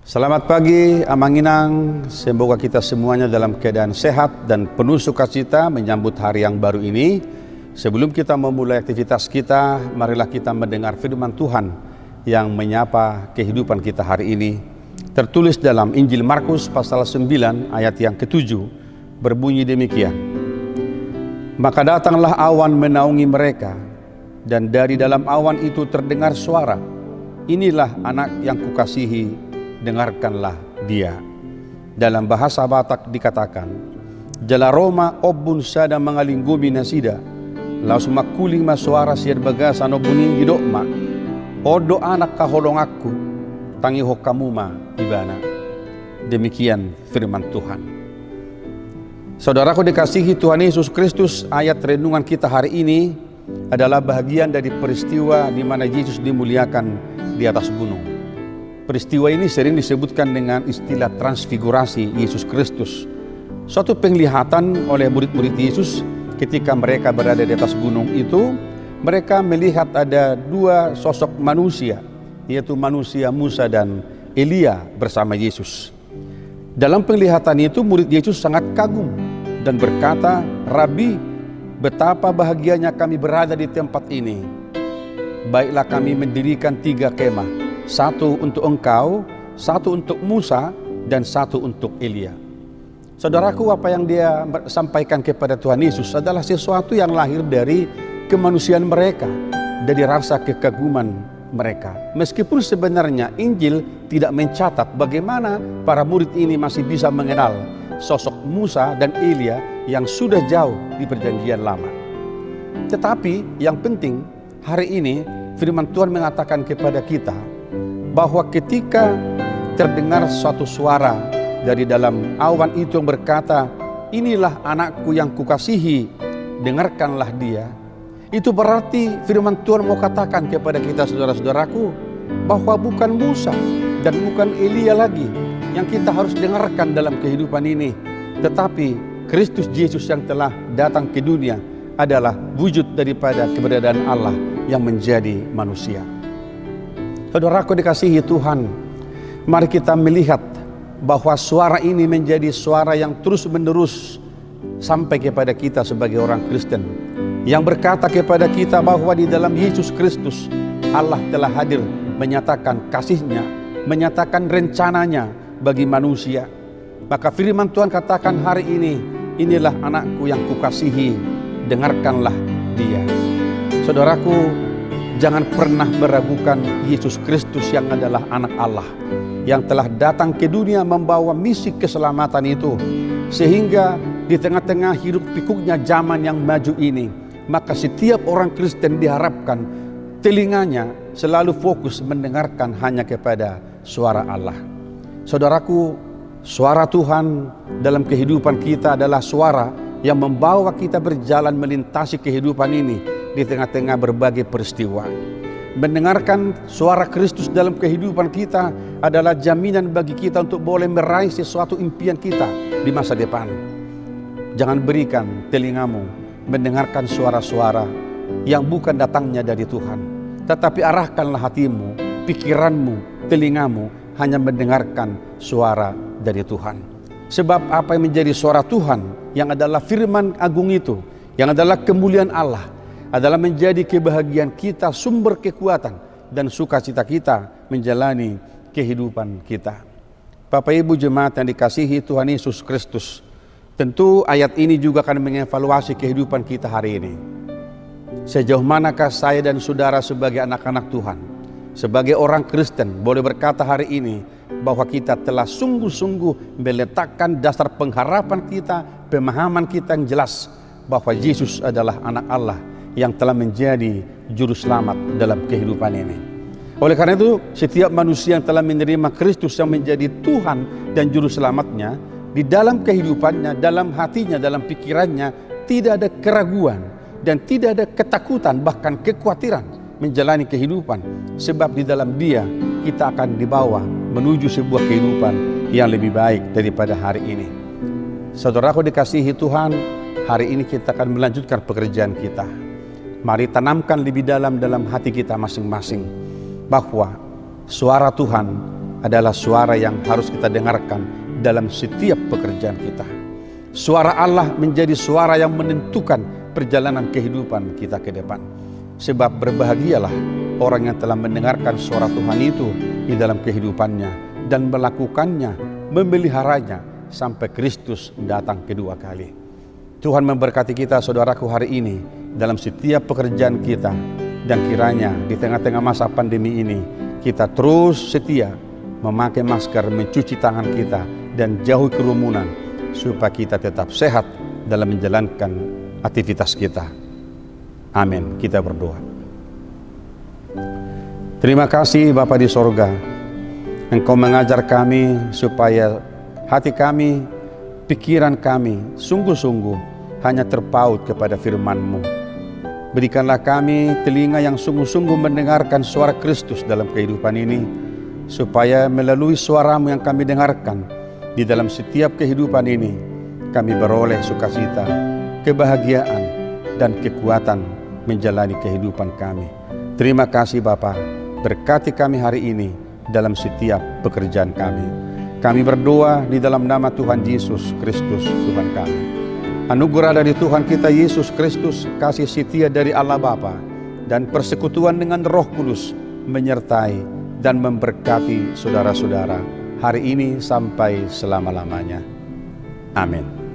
Selamat pagi, Amanginang. Semoga kita semuanya dalam keadaan sehat dan penuh sukacita menyambut hari yang baru ini. Sebelum kita memulai aktivitas kita, marilah kita mendengar firman Tuhan yang menyapa kehidupan kita hari ini. Tertulis dalam Injil Markus pasal 9 ayat yang ke-7, berbunyi demikian. Maka datanglah awan menaungi mereka, dan dari dalam awan itu terdengar suara, "Inilah anak yang kukasihi, dengarkanlah dia." Dalam bahasa Batak dikatakan, "Jala Roma obun sada mengalinggumi nasida, langsung makuling suara siar bagasa no buning hidokma, odo anak kaholong aku, tangi hokamuma ibana." Demikian firman Tuhan. Saudaraku dikasihi Tuhan Yesus Kristus, ayat renungan kita hari ini adalah bagian dari peristiwa di mana Yesus dimuliakan di atas gunung. Peristiwa ini sering disebutkan dengan istilah transfigurasi Yesus Kristus. Suatu penglihatan oleh murid-murid Yesus ketika mereka berada di atas gunung itu, mereka melihat ada dua sosok manusia, yaitu manusia Musa dan Elia bersama Yesus. Dalam penglihatan itu murid Yesus sangat kagum dan berkata, "Rabi, betapa bahagianya kami berada di tempat ini. Baiklah kami mendirikan 3 kemah, satu untuk engkau, satu untuk Musa, dan satu untuk Elia." Saudaraku, apa yang dia sampaikan kepada Tuhan Yesus adalah sesuatu yang lahir dari kemanusiaan mereka, dari rasa kekaguman mereka. Meskipun sebenarnya Injil tidak mencatat bagaimana para murid ini masih bisa mengenal sosok Musa dan Elia yang sudah jauh di perjanjian lama. Tetapi yang penting hari ini firman Tuhan mengatakan kepada kita bahwa ketika terdengar suatu suara dari dalam awan itu yang berkata, "Inilah anakku yang kukasihi, dengarkanlah dia." Itu berarti firman Tuhan mau katakan kepada kita, saudara-saudaraku, bahwa bukan Musa dan bukan Elia lagi yang kita harus dengarkan dalam kehidupan ini, tetapi Kristus Yesus yang telah datang ke dunia adalah wujud daripada keberadaan Allah yang menjadi manusia. Saudaraku dikasihi Tuhan, mari kita melihat bahwa suara ini menjadi suara yang terus-menerus sampai kepada kita sebagai orang Kristen, yang berkata kepada kita bahwa di dalam Yesus Kristus Allah telah hadir menyatakan kasih-Nya, menyatakan rencananya bagi manusia. Maka firman Tuhan katakan hari ini, "Inilah anakku yang kukasihi, dengarkanlah dia." Saudaraku, jangan pernah meragukan Yesus Kristus yang adalah anak Allah, yang telah datang ke dunia membawa misi keselamatan itu, sehingga di tengah-tengah hidup pikuknya zaman yang maju ini, maka setiap orang Kristen diharapkan telinganya selalu fokus mendengarkan hanya kepada suara Allah. Saudaraku, suara Tuhan dalam kehidupan kita adalah suara yang membawa kita berjalan melintasi kehidupan ini di tengah-tengah berbagai peristiwa. Mendengarkan suara Kristus dalam kehidupan kita adalah jaminan bagi kita untuk boleh meraih sesuatu impian kita di masa depan. Jangan berikan telingamu mendengarkan suara-suara yang bukan datangnya dari Tuhan, tetapi arahkanlah hatimu, pikiranmu, telingamu hanya mendengarkan suara dari Tuhan. Sebab apa yang menjadi suara Tuhan yang adalah firman agung itu, yang adalah kemuliaan Allah, adalah menjadi kebahagiaan kita, sumber kekuatan dan sukacita kita menjalani kehidupan kita. Bapak Ibu jemaat yang dikasihi Tuhan Yesus Kristus, tentu ayat ini juga akan mengevaluasi kehidupan kita hari ini. Sejauh manakah saya dan saudara sebagai anak-anak Tuhan, sebagai orang Kristen, boleh berkata hari ini bahwa kita telah sungguh-sungguh meletakkan dasar pengharapan kita, pemahaman kita yang jelas bahwa Yesus adalah anak Allah yang telah menjadi juru selamat dalam kehidupan ini. Oleh karena itu, setiap manusia yang telah menerima Kristus yang menjadi Tuhan dan juru selamatnya, di dalam kehidupannya, dalam hatinya, dalam pikirannya tidak ada keraguan dan tidak ada ketakutan, bahkan kekhawatiran menjalani kehidupan, sebab di dalam Dia kita akan dibawa menuju sebuah kehidupan yang lebih baik daripada hari ini. Saudaraku dikasihi Tuhan, hari ini kita akan melanjutkan pekerjaan kita. Mari tanamkan lebih dalam hati kita masing-masing bahwa suara Tuhan adalah suara yang harus kita dengarkan dalam setiap pekerjaan kita. Suara Allah menjadi suara yang menentukan perjalanan kehidupan kita ke depan. Sebab berbahagialah orang yang telah mendengarkan suara Tuhan itu di dalam kehidupannya dan melakukannya, memeliharanya sampai Kristus datang kedua kali. Tuhan memberkati kita saudaraku hari ini dalam setiap pekerjaan kita, dan kiranya di tengah-tengah masa pandemi ini kita terus setia memakai masker, mencuci tangan kita, dan jauhi kerumunan supaya kita tetap sehat dalam menjalankan aktivitas kita. Amin. Kita berdoa. Terima kasih Bapa di sorga, Engkau mengajar kami supaya hati kami, pikiran kami sungguh-sungguh hanya terpaut kepada firman-Mu. Berikanlah kami telinga yang sungguh-sungguh mendengarkan suara Kristus dalam kehidupan ini, supaya melalui suara-Mu yang kami dengarkan di dalam setiap kehidupan ini, kami beroleh sukacita, kebahagiaan, dan kekuatan menjalani kehidupan kami. Terima kasih Bapa, berkati kami hari ini dalam setiap pekerjaan kami. Kami berdoa di dalam nama Tuhan Yesus Kristus, Tuhan kami. Anugerah dari Tuhan kita Yesus Kristus, kasih setia dari Allah Bapa, dan persekutuan dengan Roh Kudus menyertai dan memberkati saudara-saudara hari ini sampai selama-lamanya. Amin.